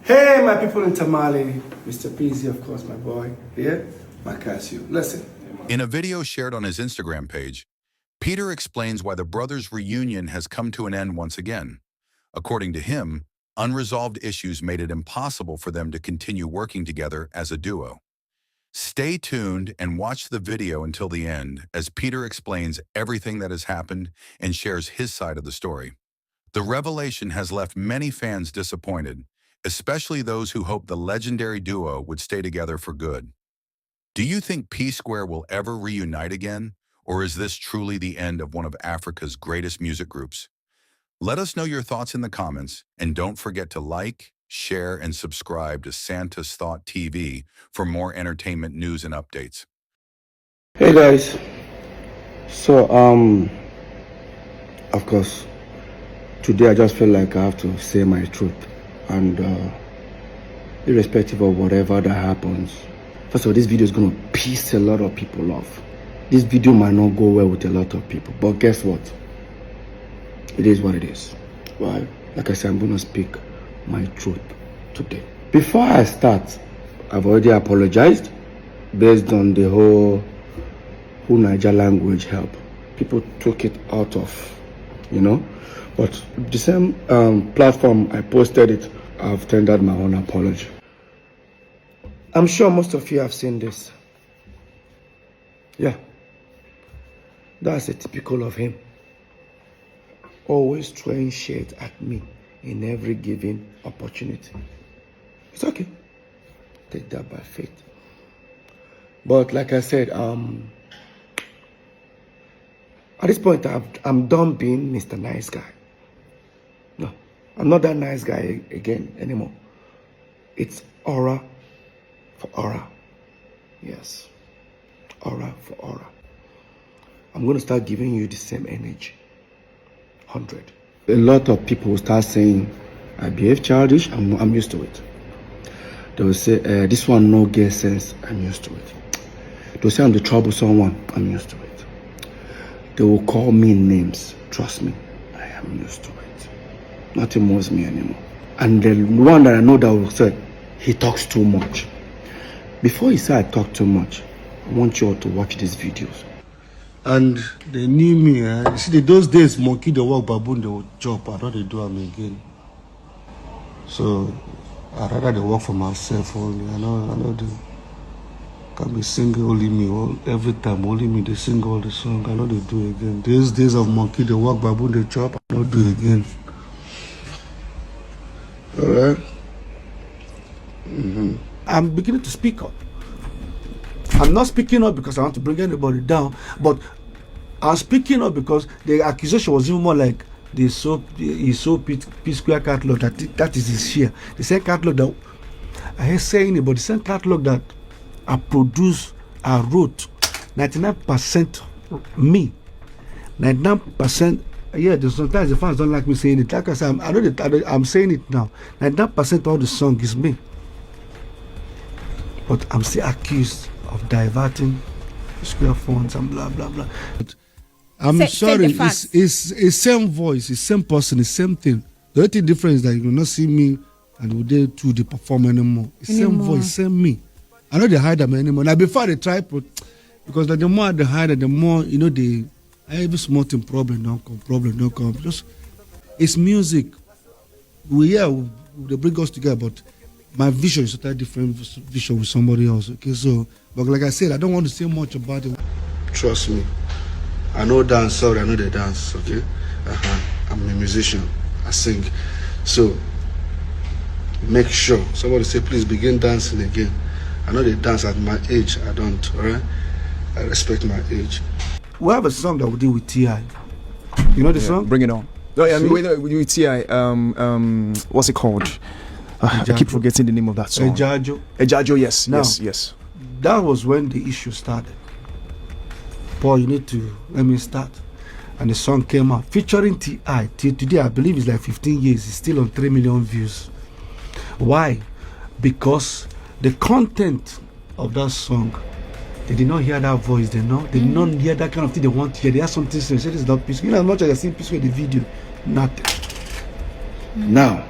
Hey, my people in Tamale, Mr. Peasy, of course, my boy, here, Macasio. Listen. In a video shared on his Instagram page, Peter explains why the brothers' reunion has come to an end once again. According to him, unresolved issues made it impossible for them to continue working together as a duo. Stay tuned and watch the video until the end as Peter explains everything that has happened and shares his side of the story. The revelation has left many fans disappointed, especially those who hoped the legendary duo would stay together for good. Do you think P Square will ever reunite again, or is this truly the end of one of Africa's greatest music groups? Let us know your thoughts in the comments, and don't forget to like, share, and subscribe to SantasThought TV for more entertainment news and updates. Hey guys, so of course, today I just feel like I have to say my truth, and irrespective of whatever that happens, first of all, this video is going to piss a lot of people off. This video might not go well with a lot of people, but guess what? It is what it is. Right? Like I said, I'm going to speak my truth today. Before I start, I've already apologized based on the whole Niger language help. People took it out of, but the same platform I posted it, I've tendered my own apology. I'm sure most of you have seen this. Yeah, that's a typical of him. Always throwing shade at me in every given opportunity. It's okay. Take that by faith. But like I said, at this point, I'm done being Mr. Nice Guy. No, I'm not that nice guy again anymore. It's aura for aura. Yes. Aura for aura. I'm going to start giving you the same energy. 100. A lot of people will start saying, I behave childish. I'm used to it. They will say, this one no get sense. I'm used to it. They will say I'm the troublesome one. I'm used to it. They will call me names. Trust me, I am used to it. Nothing moves me anymore. And the one that I know that will say, he talks too much. Before he said I talk too much, I want you all to watch these videos. And they knew me. You see, those days, monkey they walk, baboon they would chop. I don't they do them again. So I rather they work for myself only. I know they can be singing only me every time. Only me they sing all the song. I know they do again. These days of monkey they walk, baboon they chop. I don't do again. All right. I'm beginning to speak up. I'm not speaking up because I want to bring anybody down, but I'm speaking up because the accusation was even more like he sold P Square catalog. That is his share. The same catalog that I hear saying it, but the same catalog that I produced, I wrote, 99% me, 99%. Yeah, sometimes the fans don't like me saying it. Like I said, I know that I'm saying it now. 99% of the song is me, but I'm still accused of diverting Square funds and blah blah blah. I'm sorry, it's same voice, it's same person, it's same thing. The only difference is that you will not see me and will they do the perform anymore. It's same voice, same me. I know they hide them anymore. Now before they try, because the more they hide it, the more they every small thing problem don't come. Just it's music. They bring us together, but my vision is a different vision with somebody else. Okay, so, but like I said, I don't want to say much about it. Trust me, I know dance. Sorry, I know the dance. Okay, I'm a musician. I sing. So make sure somebody say, please begin dancing again. I know they dance at my age. I don't. All right, I respect my age. We have a song that we did with T.I. You know the song? Bring it on. No, I mean, with T.I. What's it called? I keep forgetting the name of that song. Ejajo, yes, now, yes. That was when the issue started. Paul, you need to let me start. And the song came out featuring T.I. Till today, I believe it's like 15 years. It's still on 3 million views. Why? Because the content of that song, they did not hear that voice. They did not hear that kind of thing they want to hear. They have something to say. This is not peaceful. As much as I see peaceful in the video, nothing. Now,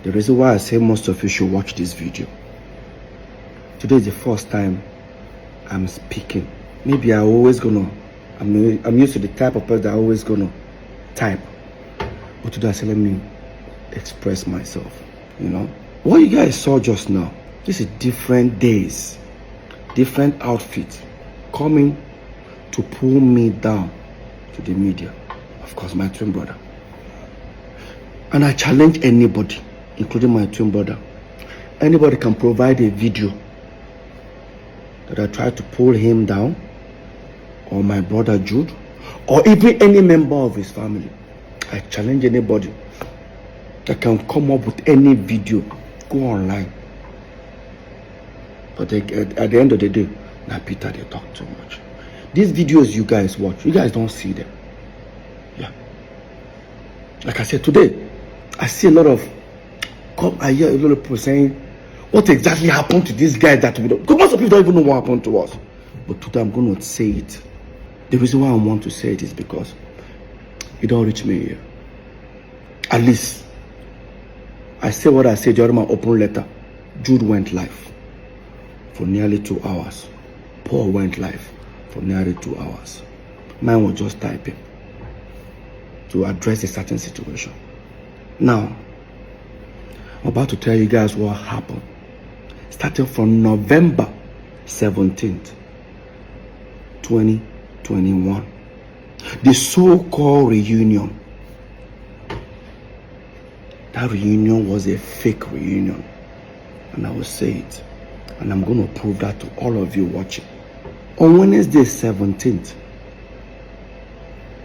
The reason why I say most of you should watch this video. Today is the first time I'm speaking. Maybe I'm used to the type of person that I'm always gonna type. But today I said, let me express myself, you know. What you guys saw just now, this is different days, different outfits coming to pull me down to the media. Of course, my twin brother. And I challenge anybody, including my twin brother. Anybody can provide a video that I tried to pull him down, or my brother Jude, or even any member of his family. I challenge anybody that can come up with any video, go online. But at the end of the day, now Peter, they talk too much. These videos you guys watch, you guys don't see them. Yeah. Like I said, today, I see a lot of, I hear a lot of people saying, what exactly happened to this guy that we don't, because most of people don't even know what happened to us. But today I'm going to say it. The reason why I want to say it is because it don't reach me here. At least, I say what I said during my open letter. Jude went live for nearly 2 hours. Paul went live for nearly 2 hours. Mine was just typing to address a certain situation. Now, I'm about to tell you guys what happened. Starting from November 17th, 2021. The so-called reunion. That reunion was a fake reunion. And I will say it. And I'm going to prove that to all of you watching. On Wednesday 17th,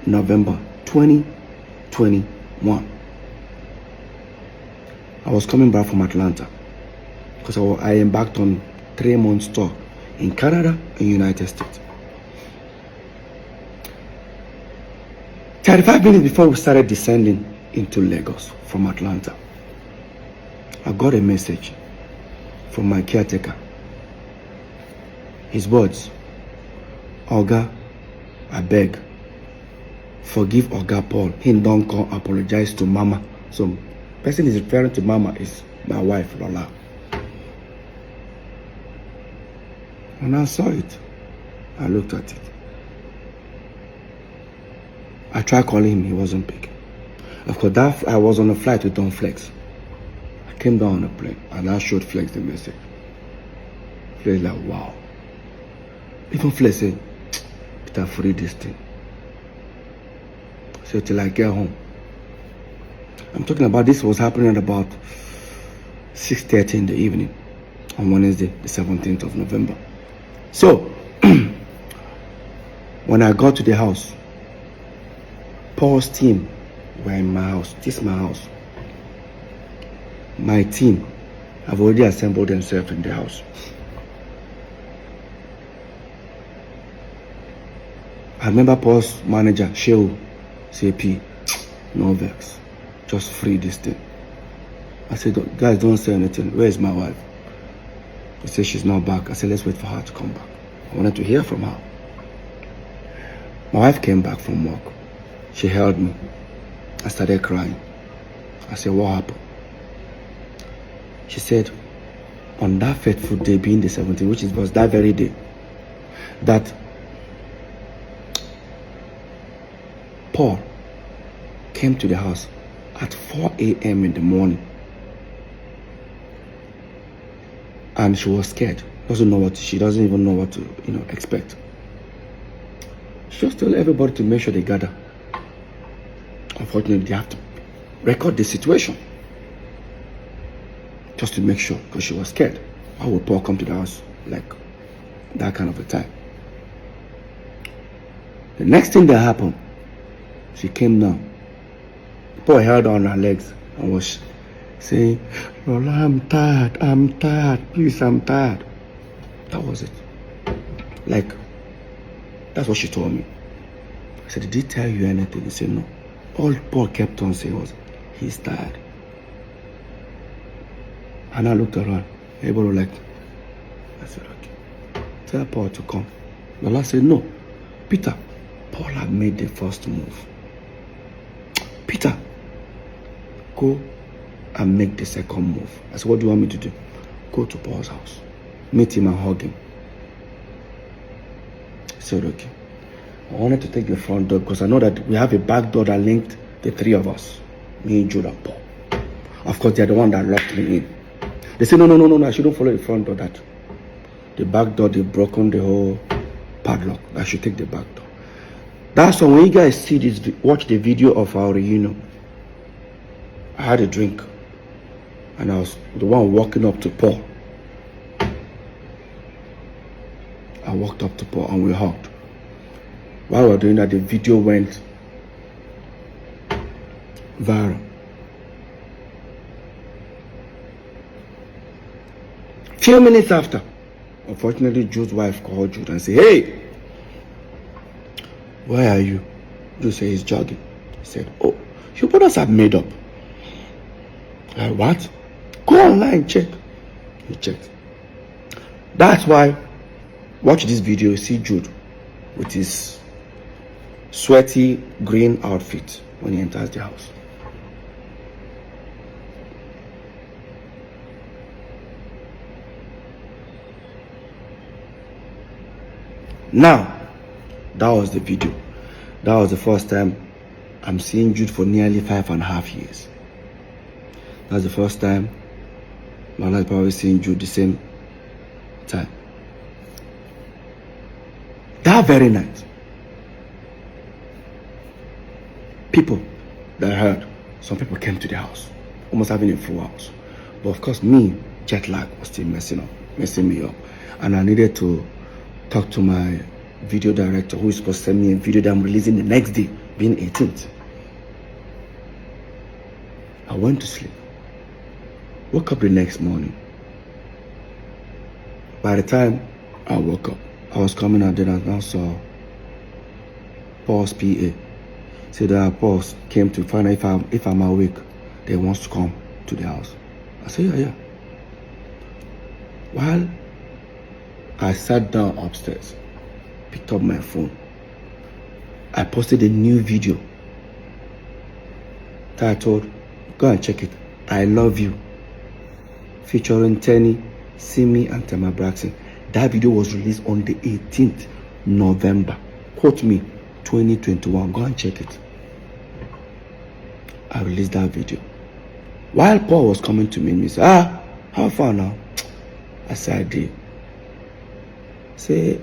November 2021. I was coming back from Atlanta because I embarked on 3-month tour in Canada and United States. 35 minutes before we started descending into Lagos from Atlanta, I got a message from my caretaker. His words, Oga, I beg, forgive Oga Paul. He don't come apologize to Mama. So, person is referring to Mama is my wife, Lola. When I saw it, I looked at it. I tried calling him, he wasn't picking. Of course, I was on a flight with Don Flex. I came down on a plane and I showed Flex the message. Flex like, wow. Even Flex said, Peter, free this thing. So till I get home. I'm talking about this was happening at about 6:30 in the evening on Wednesday, the 17th of November. So, when I got to the house, Paul's team were in my house. This is my house. My team have already assembled themselves in the house. I remember Paul's manager, Shehu, CP, no vex. Just free this thing. I said, guys, don't say anything. Where is my wife? He said she's not back. I said, let's wait for her to come back. I wanted to hear from her. My wife came back from work. She held me. I started crying. I said, what happened? She said, on that fateful day, being the 17th, which was that very day, that Paul came to the house at 4 a.m. in the morning. And she was scared. She doesn't even know what to, expect. She just told everybody to make sure they gather. Unfortunately, they have to record the situation. Just to make sure, because she was scared. Why would Paul come to the house like that kind of a time? The next thing that happened, she came down. Paul held on her legs and was saying, Lola, I'm tired, please, I'm tired. That was it. Like, that's what she told me. I said, did he tell you anything? He said, no. All Paul kept on saying was, he's tired. And I looked around. Everybody was like, I said, okay. Tell Paul to come. Lola said, no. Peter, Paul had made the first move. Peter, go and make the second move. I said, what do you want me to do? Go to Paul's house, meet him and hug him. I said, okay. I wanted to take the front door because I know that we have a back door that linked the three of us, me, Jude, and Paul. Of course, they're the one that locked me in. They said, no, I shouldn't follow the front door. That the back door, they've broken the whole padlock. I should take the back door. That's why when you guys see this, watch the video of our reunion, I had a drink and I was the one walking up to Paul. I walked up to Paul and we hugged. While we were doing that, the video went viral. Few minutes after, unfortunately, Jude's wife called Jude and said, hey, where are you? Jude said he's jogging. He said, oh, your brothers have made up. What? Go online, check. He checked. That's why, watch this video, you see Jude with his sweaty green outfit when he enters the house. Now, that was the video. That was the first time I'm seeing Jude for nearly 5.5 years. That's the first time my life probably seeing Jude the same time. That very night, people that I heard, some people came to the house, almost having a full house. But of course, me, jet lag was still messing me up. And I needed to talk to my video director who is supposed to send me a video that I'm releasing the next day, being 18th. I went to sleep. Woke up the next morning. By the time I woke up, I was coming out there and I saw Paul's PA. Said that Paul came to find out if I'm awake, they wants to come to the house. I said, yeah. While I sat down upstairs, picked up my phone, I posted a new video titled, go and check it, I Love You, featuring Tenny, Simi, and Tema Braxton. That video was released on the 18th November. Quote me, 2021. Go and check it. I released that video. While Paul was coming to me, he said, how far now? I said, I did. Say,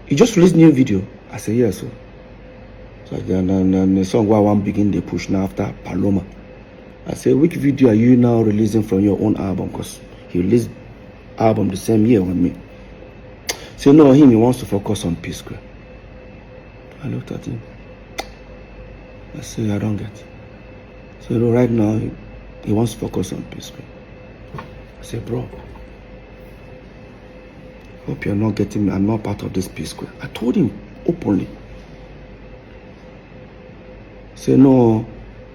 you just released new video? I said, yes. So the song where I want begin they push now after Paloma. I said, which video are you now releasing from your own album? Because he released album the same year with me. So no, he wants to focus on P Square. I looked at him. I said, I don't get it. So no, right now he wants to focus on P Square. I said, bro, hope you're not getting me. I'm not part of this P Square. I told him openly. Say no,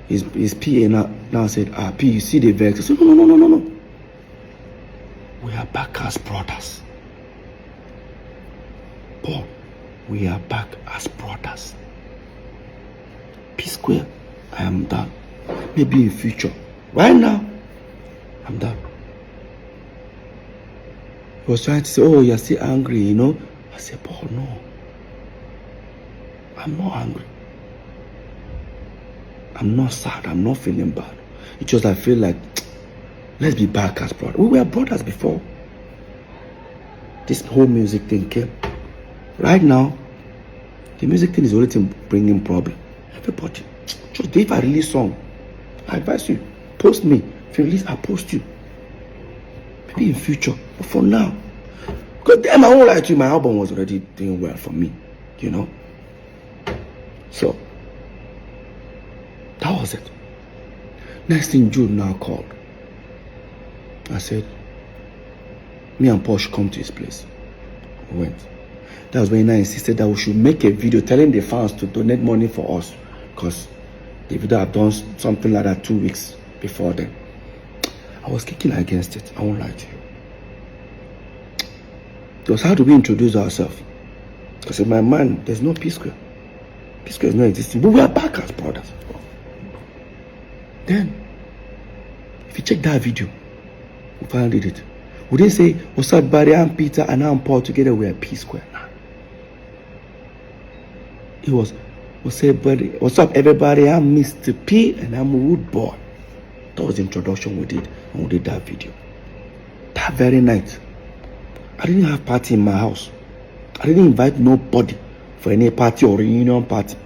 his PA now said, P, you see the vex. I said, no. We are back as brothers. Paul, we are back as brothers. P Square, I am done. Maybe in future. Right now, I'm done. He was trying to say, oh, you're still angry, you know. I said, Paul, no. I'm not angry. I'm not sad. I'm not feeling bad. It's just I feel like, let's be back as brothers. We were brothers before this whole music thing came. Right now, the music thing is only thing bringing problem. Everybody, just if I release song, I advise you, post me. If you release, I post you. Maybe in future, but for now, because then I won't lie to you, my album was already doing well for me, you know. So that was it. Next thing, Jude now called. I said, me and Paul should come to his place. We went. That was when I insisted that we should make a video telling the fans to donate money for us, because the video had done something like that 2 weeks before then. I was kicking against it. I won't lie to you. Because how do we introduce ourselves? Because in my mind, there's no P Square. P Square is not existing. But we are back as brothers. Then, If you check that video, we finally did it. We didn't say, what's up, buddy? I'm Peter and I'm Paul. Together we're P Square. Nah. It was, what's up, buddy? What's up, everybody? I'm Mr. P and I'm a Wood Boy. That was the introduction we did, and we did that video. That very night, I didn't have party in my house. I didn't invite nobody for any party or reunion party.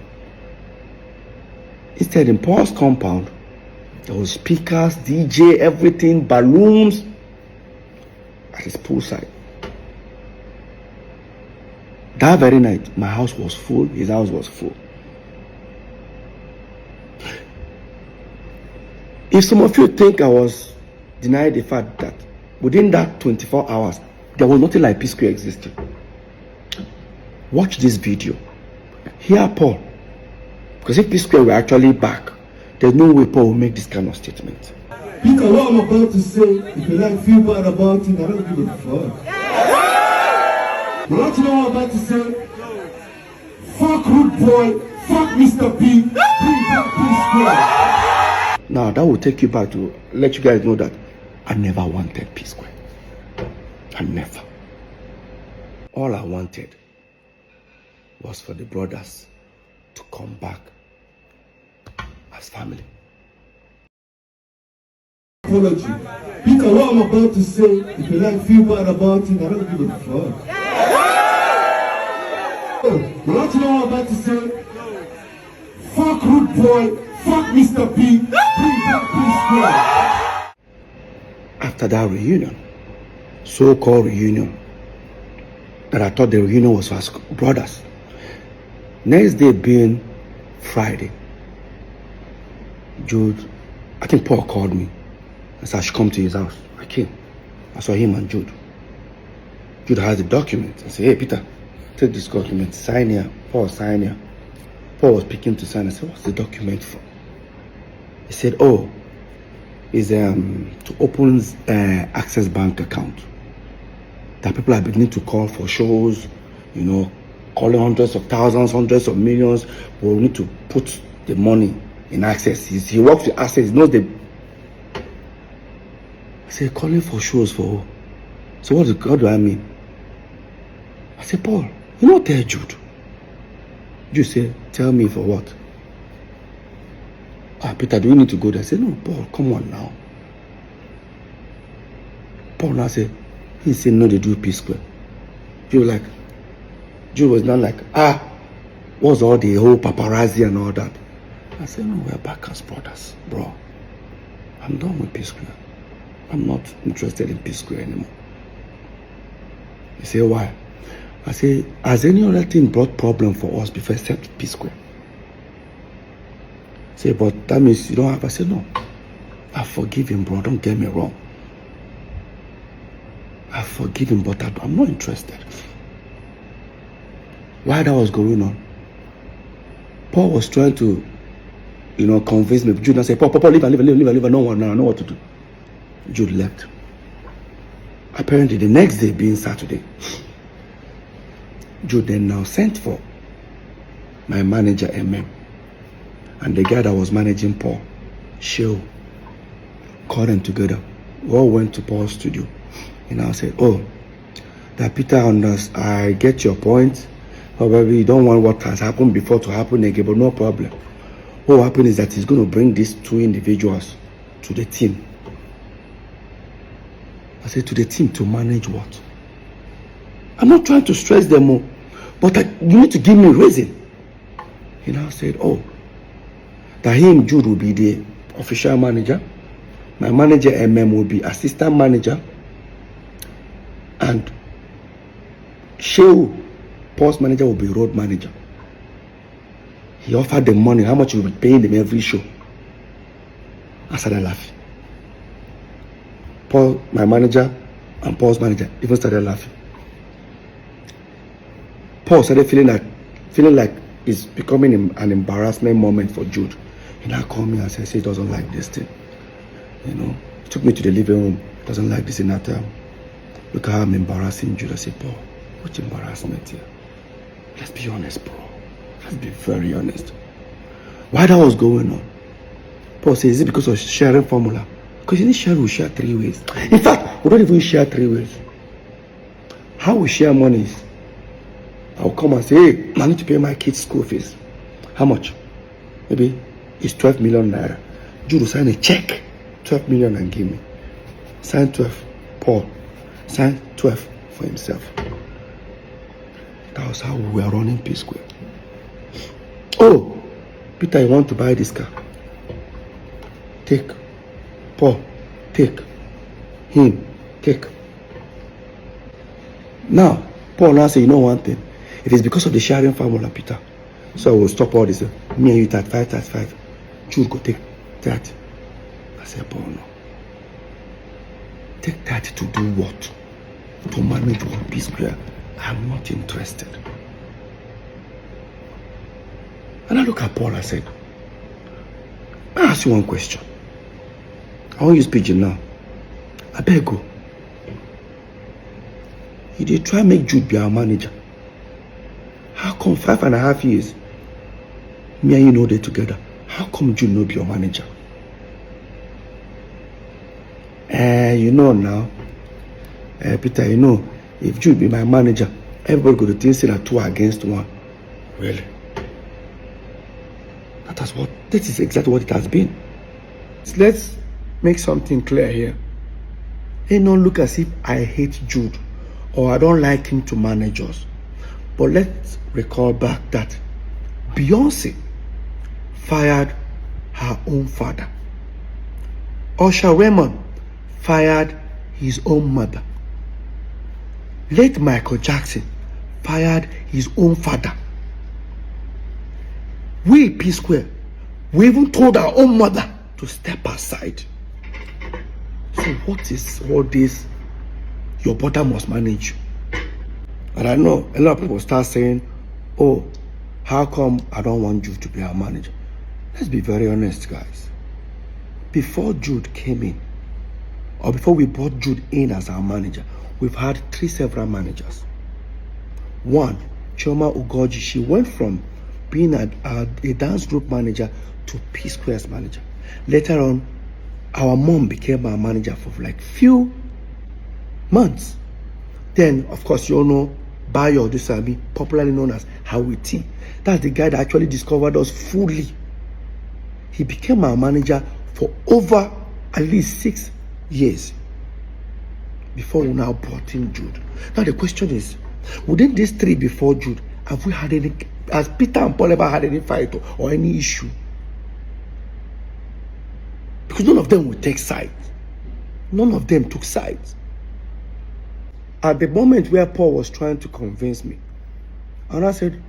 Instead, in Paul's compound, there was speakers, DJ, everything, balloons at his poolside. That very night, my house was full, his house was full. If some of you think I was denying the fact that within that 24 hours, there was nothing like P Square existing, watch this video. Hear Paul. Because if P Square were actually back, there's no way Paul will make this kind of statement. Because what I'm about to say, if you like feel bad about it, I don't give a fuck. But what you know what I'm about to say? Fuck Rude Boy, fuck Mr. P, bring back P Square. Now that will take you back to let you guys know that I never wanted P Square. I never. All I wanted was for the brothers to come back as family. Apology. Because what I'm about to say, if you like feel bad about it, I don't give a fuck. But what you know what I'm about to say? Fuck Rude Boy, fuck Mr. P, bring back P Square. After that reunion, so-called reunion, that I thought the reunion was for us brothers. Next day being Friday, Jude, I think Paul called me and said I should come to his house. I came. I saw him and Jude. Jude has the document. I said, hey Peter, take this document, sign here. Paul, sign here. Paul was picking to sign. I said, what's the document for? He said, oh, it's to open Access Bank account. That people are beginning to call for shows, you know, calling hundreds of thousands, hundreds of millions. But we need to put the money in Access. He works with Access. He knows the. I said, calling for shows for who? So what do I mean? I said, Paul, you know, tell Jude. Jude said, tell me for what? Peter, do we need to go there? I said, no, Paul, come on now. Paul now said, he said, no, they do P Square. Jude was not like, what's all the whole paparazzi and all that? I said, no, we're back as brothers, bro. I'm done with P Square. I'm not interested in P Square anymore. He said, why? I said, has any other thing brought problem for us before except P Square? He said, but that means you don't have. I said, no. I forgive him, bro. Don't get me wrong. I forgive him, but I'm not interested. While that was going on, Paul was trying to, you know, convince me. Jude said, Paul, leave. No one now. I know what to do. Jude left. Apparently, the next day being Saturday, Jude then now sent for my manager, MM, and the guy that was managing Paul, Sheo, called them together. We all went to Paul's studio. And I said, oh, that Peter I get your point. Probably you don't want what has happened before to happen again, but no problem. What will happen is that he's going to bring these two individuals to the team. I said, to the team to manage what? I'm not trying to stress them more, but you need to give me a reason. He now said, oh, that him, Jude, will be the official manager. My manager, MM, will be assistant manager. And Sheu, Paul's manager, will be road manager. He offered them money, how much he will be paying them every show. I started laughing. Paul, my manager, and Paul's manager even started laughing. Paul started feeling like it's becoming an embarrassment moment for Jude. He now called me and said, he doesn't like this thing. You know, he took me to the living room. Doesn't like this in that time. Look how I'm embarrassing Jude. I said, Paul, what's embarrassment here? Let's be honest, bro. Let's be very honest. While that was going on, Paul said, is it because of sharing formula? Because initially we share 3 ways. In fact, we don't even share 3 ways. How we share money is, I'll come and say, hey, I need to pay my kids' school fees. How much? Maybe it's 12 million naira. Jude will sign a check, 12 million, and give me. Sign 12, Paul. Sign 12 for himself. That was how we were running P Square. Oh, Peter, you want to buy this car? Take. Paul, take. Him, take. Now, Paul now say, you know one thing. It is because of the sharing formula, Peter. So I will stop all this. Me and you 35. Jude go take 30. I said, Paul, no. Take 30 to do what? To manage one P Square. I'm not interested. And I look at Paul, I said, I ask you one question. I won't use pigeon now. I beg go. You did try make Jude be our manager. How come 5.5 years, me and you know they together? How come Jude no be your manager? You know now, Peter, you know, if Jude be my manager, everybody go to think say that 2 against 1. Really? That is exactly what it has been. Let's make something clear here. It don't look as if I hate Jude or I don't like him to manage us. But let's recall back that Beyonce fired her own father. Usher Raymond fired his own mother. Late Michael Jackson fired his own father. We, P Square, we even told our own mother to step aside. So what is all this? Your brother must manage you. And I know a lot of people start saying, oh, how come I don't want Jude to be our manager? Let's be very honest, guys. Before Jude came in, or before we brought Jude in as our manager, we've had 3 several managers. One, Chioma Ugoji, she went from being a dance group manager to P Square's manager. Later on, our mom became our manager for like few months. Then, of course, you all know Bayo Dusabi, popularly known as Howie T. That's the guy that actually discovered us fully. He became our manager for over at least 6 years before we now brought in Jude. Now the question is, within these 3 before Jude, have we had any, has Peter and Paul ever had any fight or any issue? Because none of them would take sides. None of them took sides. At the moment where Paul was trying to convince me, and I said,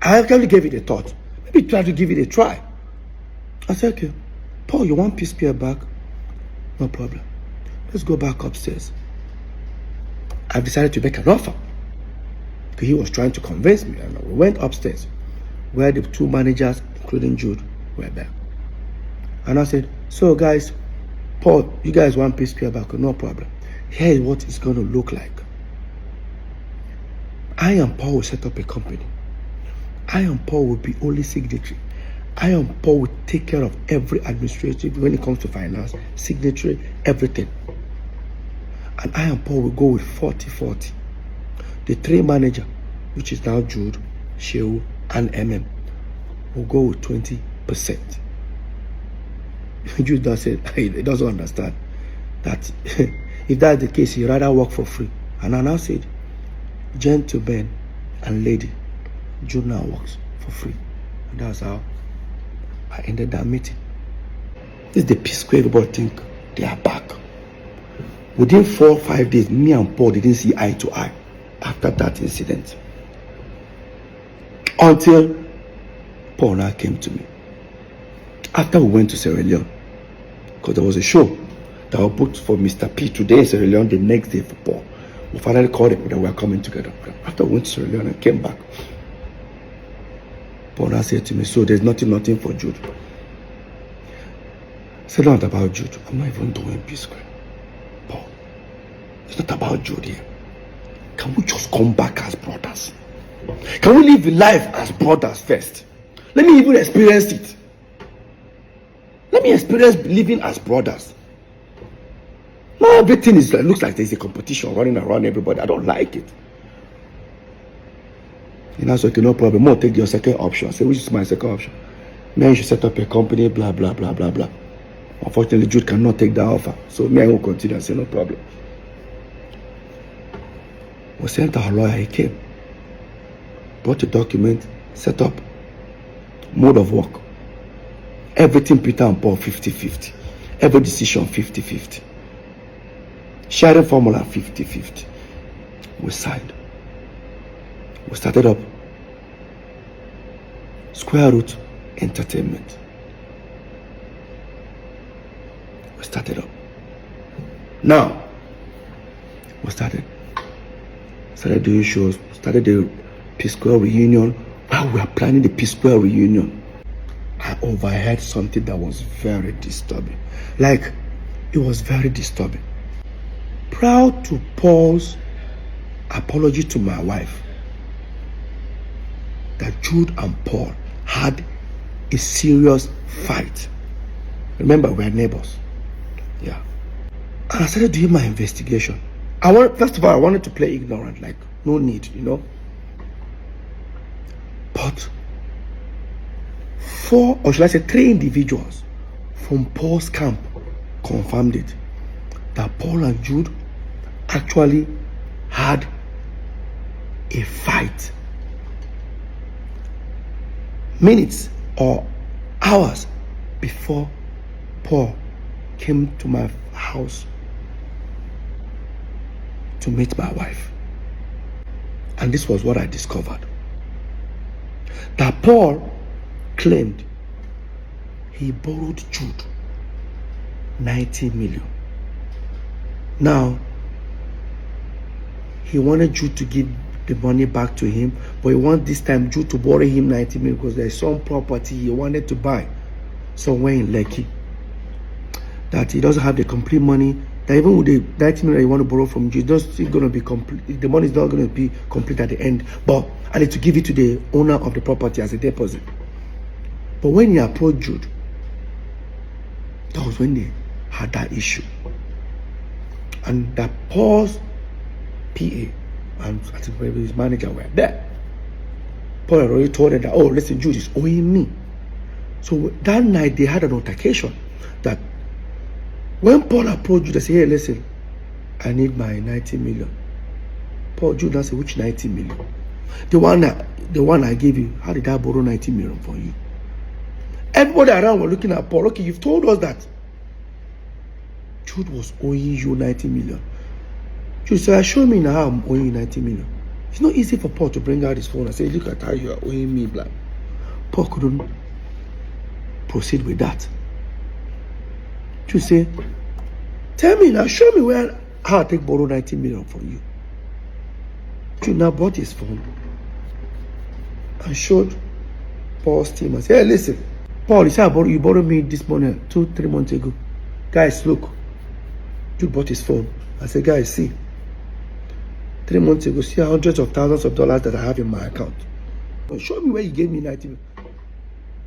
I actually gave it a thought. Maybe try to give it a try. I said, okay, Paul, you want P Square back? No problem. Let's go back upstairs. I've decided to make an offer. Because he was trying to convince me. And we went upstairs where the 2 managers, including Jude, were there. And I said, so guys, Paul, you guys want P Square back? No problem. Here is what it's going to look like. I and Paul will set up a company. I and Paul will be only signatory. I and Paul will take care of every administrative when it comes to finance, signatory, everything. And I and Paul will go with 40-40. The 3 manager, which is now Jude, Shehu, and MM, will go with 20%. Jude does say he doesn't understand that if that's the case, he'd rather work for free. And I now said, gentlemen and lady, Jude now works for free. And that's how I ended that meeting. This is the P Square everybody think they are back. Within 4 or 5 days, me and Paul didn't see eye to eye after that incident. Until Paul now came to me. After we went to Sierra Leone, because there was a show that was booked for Mr. P today in Sierra Leone, the next day for Paul. We finally called him that we were coming together. After we went to Sierra Leone and came back, Paul now said to me, so there's nothing for Jude. I said, not about Jude. I'm not even doing P Square. Paul, it's not about Jude here. Can we just come back as brothers? Can we live life as brothers first? Let me even experience it. Let me experience living as brothers. Now everything looks like there's a competition running around everybody. I don't like it. And that's okay, no problem. More take your second option. Say, which is my second option? Me, you should set up a company, blah, blah, blah, blah, blah. Unfortunately, Jude cannot take that offer. So me, I will continue and say, no problem. We sent our lawyer, he came. Brought the document, set up, mode of work. Everything Peter and Paul 50-50. Every decision 50-50. Sharing formula 50-50. We signed. We started up Square Root Entertainment. We started up. Now, we started doing shows, started the P-Square reunion. While we were planning the P-Square reunion, I overheard something that was very disturbing. Like, it was very disturbing. Prior to Paul's apology to my wife, that Jude and Paul had a serious fight. Remember, we're neighbors. Yeah. And I started doing my investigation. First of all, I wanted to play ignorant, like, no need, you know. But 4, or should I say 3 individuals from Paul's camp confirmed it, that Paul and Jude actually had a fight minutes or hours before Paul came to my house to meet my wife. And this was what I discovered. That Paul claimed he borrowed Jude 90 million. Now, he wanted Jude to give the money back to him, but he wanted this time Jude to borrow him 90 million because there's some property he wanted to buy somewhere in Lekki that he doesn't have the complete money. That even with the 90 million he want to borrow from Jude, it's still going to be complete. The money is not going to be complete at the end, but I need to give it to the owner of the property as a deposit. But when he approached Jude, that was when they had that issue. And that Paul's PA and I think maybe his manager were there. Paul had already told them that, oh, listen, Jude is owing me. So that night they had an altercation that when Paul approached Jude, they said, hey, listen, I need my 90 million. Paul, Jude now said, which 90 million? The one I gave you, how did I borrow 90 million from you? Everybody around were looking at Paul. Okay, you've told us that Jude was owing you 90 million. Jude said, show me now how I'm owing you 90 million. It's not easy for Paul to bring out his phone and say, look at how you are owing me, blah. Paul couldn't proceed with that. Jude said, tell me now, show me how I take borrow 90 million from you. Jude now brought his phone and showed Paul's team and said, hey, listen, Paul, you said you borrowed me this money 2-3 months ago. Guys, look. Jude bought his phone. I said, guys, see. 3 months ago, see hundreds of thousands of dollars that I have in my account. Well, show me where you gave me 90 million.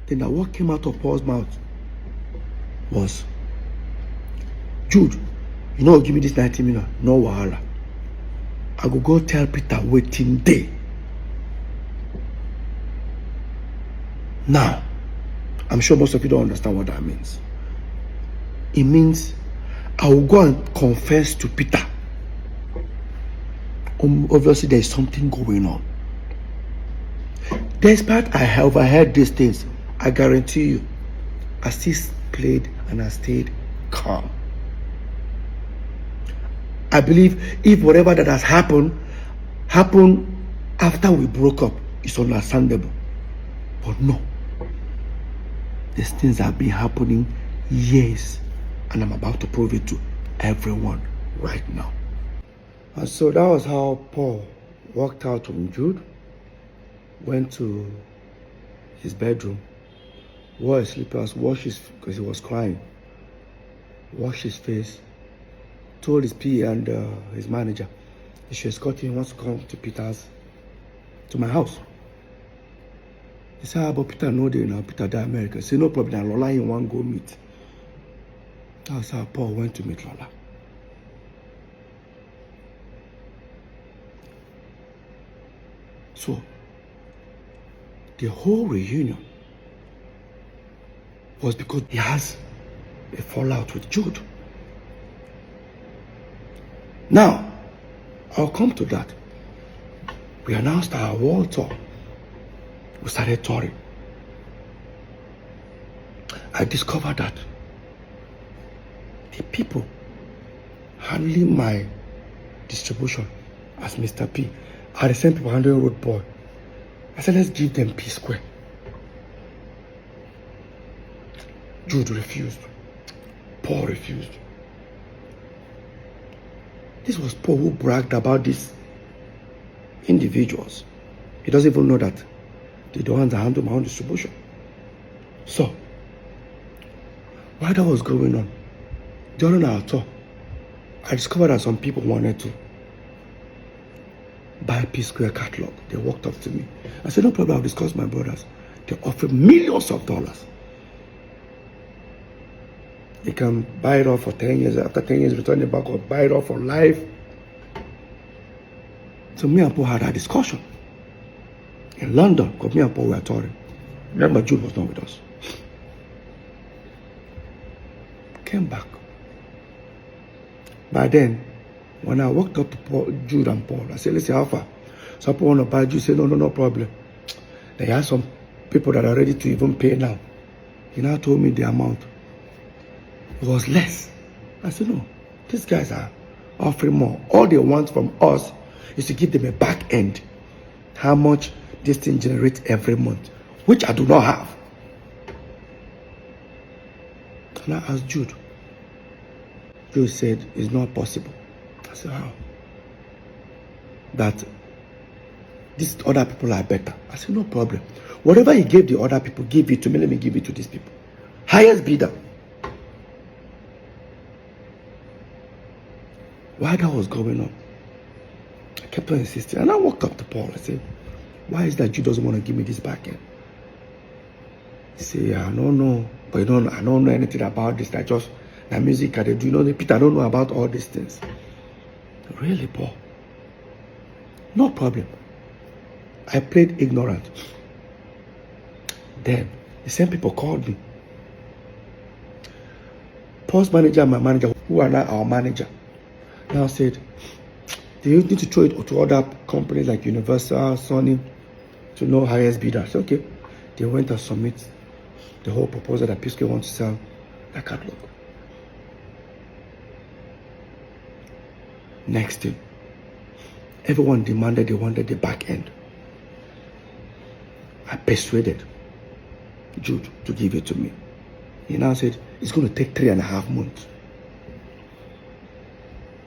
Then what came out of Paul's mouth was, Jude, you know, give me this 90 million. No wahala. I go tell Peter waiting day. Now, I'm sure most of you don't understand what that means. It means I will go and confess to Peter. Obviously, there is something going on. Despite I overheard these things, I guarantee you, I still played and I stayed calm. I believe if whatever that has happened after we broke up, it's understandable. But no. These things have been happening years, and I'm about to prove it to everyone right now. And so that was how Paul walked out from Jude, went to his bedroom, wore his slippers, washed his, because he was crying, washed his face, told his PA and his manager he should escort him. He wants to come to my house. He said, but Peter no day now, Peter die America. He said, no problem, Lola in one go meet. That's how Paul went to meet Lola. So, the whole reunion was because he has a fallout with Jude. Now, I'll come to that. We announced our world tour. We started touring. I discovered that the people handling my distribution as Mr. P are the same people handling Road Boy. I said, let's give them P Square. Jude refused. Paul refused. This was Paul who bragged about these individuals. He doesn't even know that they're the ones that handle my own distribution. So, while that was going on, during our tour, I discovered that some people wanted to buy P Square catalog. They walked up to me. I said, no problem, I'll discuss with my brothers. They offered millions of dollars. They can buy it off for 10 years. After 10 years, return it back or buy it off for life. So me and Paul had a discussion in London, because me and Paul were touring. Remember, Jude was not with us. Came back. By then, when I walked up to Paul, Jude and Paul, I said, listen, how far? So Paul want to buy Jude. Said, no problem. They had some people that are ready to even pay now. He now told me the amount. It was less. I said, no, these guys are offering more. All they want from us is to give them a back end. How much this thing generates every month, which I do not have. And I asked Jude. Jude said, it's not possible. I said, how? That these other people are better. I said, no problem. Whatever he gave the other people, give it to me. Let me give it to these people. Highest bidder. While that was going on, I kept on insisting. And I walked up to Paul. I said, why is that Jude doesn't want to give me this back end? He said, I don't know. But I don't know anything about this. I just, the music I do. You know, Peter, I don't know about all these things. Really, Paul? No problem. I played ignorant. Then, the same people called me. Paul's manager and my manager, who are now our manager, now said, they need to throw it to other companies like Universal, Sony, to know highest bidder. I said, okay. They went and submit the whole proposal that P-Square wants to sell a catalog. Next thing, everyone demanded they wanted the back end. I persuaded Jude to give it to me. He now said, it's going to take 3.5 months.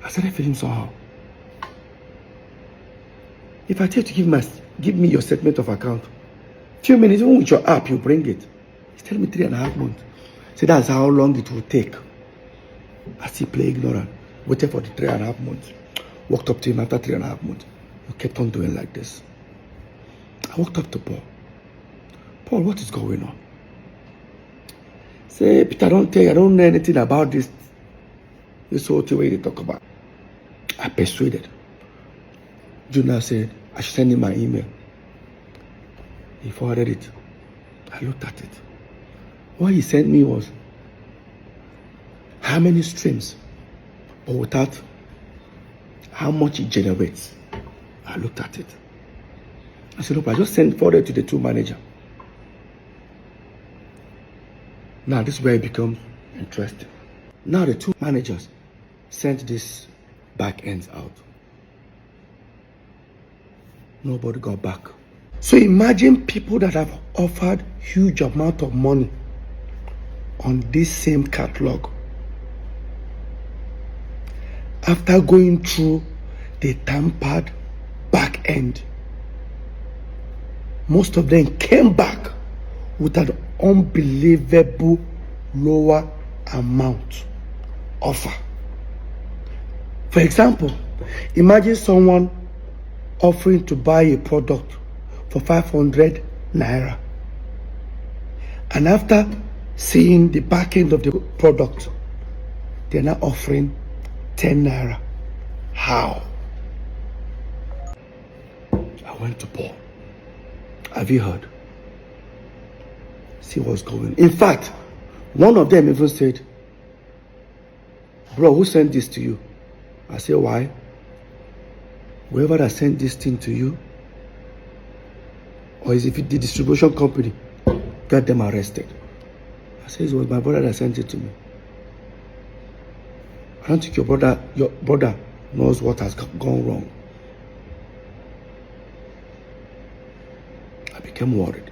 I started feeling somehow. If I tell you to give me your statement of account, few minutes, even with your app, you bring it. He's telling me 3.5 months. So that's how long it will take. I still play ignorant. Waited for the 3.5 months. Walked up to him after 3.5 months. He kept on doing like this. I walked up to Paul. Paul, what is going on? Say, Peter, don't tell you, I don't know anything about this. This whole thing where they talk about. I persuaded. Junior said, I should send him my email. He forwarded it. I looked at it. What he sent me was how many streams, but without how much it generates. I looked at it. I said, look, I just forwarded to the two managers. Now this is where it becomes interesting. Now the two managers sent this back ends out. Nobody got back. So imagine people that have offered huge amount of money on this same catalog. After going through the tampered back end, most of them came back with an unbelievable lower amount offer. For example, imagine someone offering to buy a product for 500 naira, and after seeing the back end of the product, they're now offering 10 naira. How? I went to Paul. Have you heard? See what's going on. In fact, one of them even said, bro, who sent this to you? I said, why? Whoever that sent this thing to you, or is it the distribution company, get them arrested. I said, it was my brother that sent it to me. I don't think your brother knows what has gone wrong. I became worried.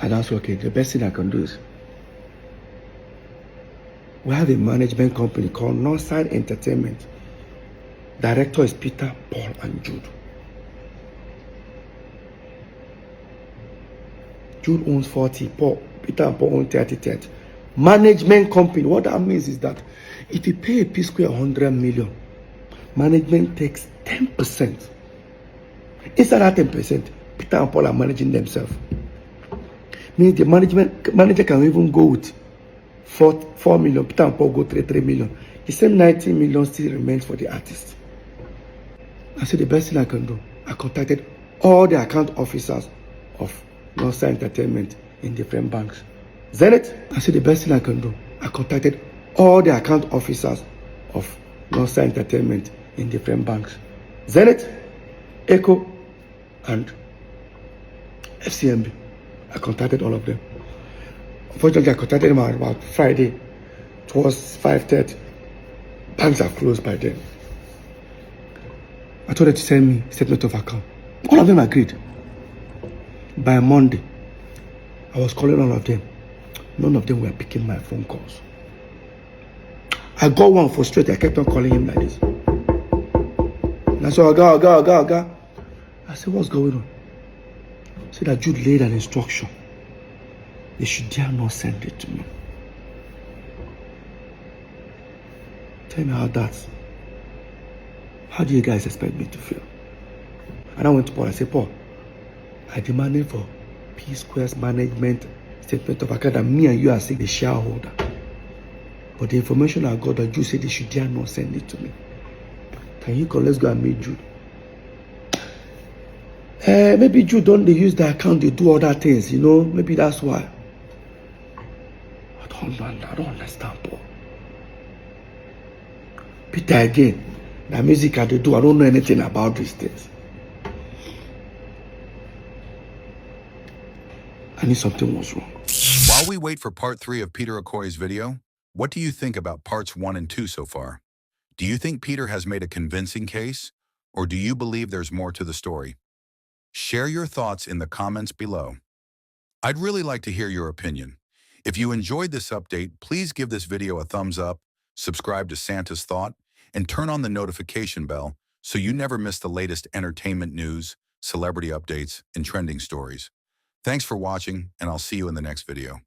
And I said, okay, the best thing I can do is, we have a management company called Northside Entertainment. Director is Peter, Paul and Jude. Jude owns 40, Peter and Paul own 30. Management company, what that means is that if you pay a P-Square 100 million, management takes 10%. Inside that 10%, Peter and Paul are managing themselves. Means the manager can even go with 4 million, Peter and Paul go 3 million. The same 90 million still remains for the artist. I said the best thing I can do, I contacted all the account officers of Northside Entertainment in different banks. Zenith, I said the best thing I can do, I contacted all the account officers of Northside Entertainment in different banks. Zenith, Echo, and FCMB. I contacted all of them. Unfortunately, I contacted them about Friday. It was 5:30. Banks are closed by then. I told them to send me statement of account. All of them agreed. By Monday, I was calling all of them. None of them were picking my phone calls. I got one frustrated. I kept on calling him like this. And I said, Oga. I said, what's going on? He said that Jude laid an instruction. They should dare not send it to me. Tell me how do you guys expect me to feel? And I went to Paul. I said, Paul, I demanded for P Square's management statement of account that me and you are saying the shareholder. But the information I got that Jude said they should dare not send it to me. Can you come? Let's go and meet Jude. Maybe Jude don't they use the account, they do other things, you know? Maybe that's why. I don't understand, Paul. Peter again, the music I do, I don't know anything about these things. I knew something was wrong. While we wait for part 3 of Peter Okoye's video, what do you think about parts 1 and 2 so far? Do you think Peter has made a convincing case, or do you believe there's more to the story? Share your thoughts in the comments below. I'd really like to hear your opinion. If you enjoyed this update, please give this video a thumbs up, subscribe to SantasThought, and turn on the notification bell so you never miss the latest entertainment news, celebrity updates, and trending stories. Thanks for watching, and I'll see you in the next video.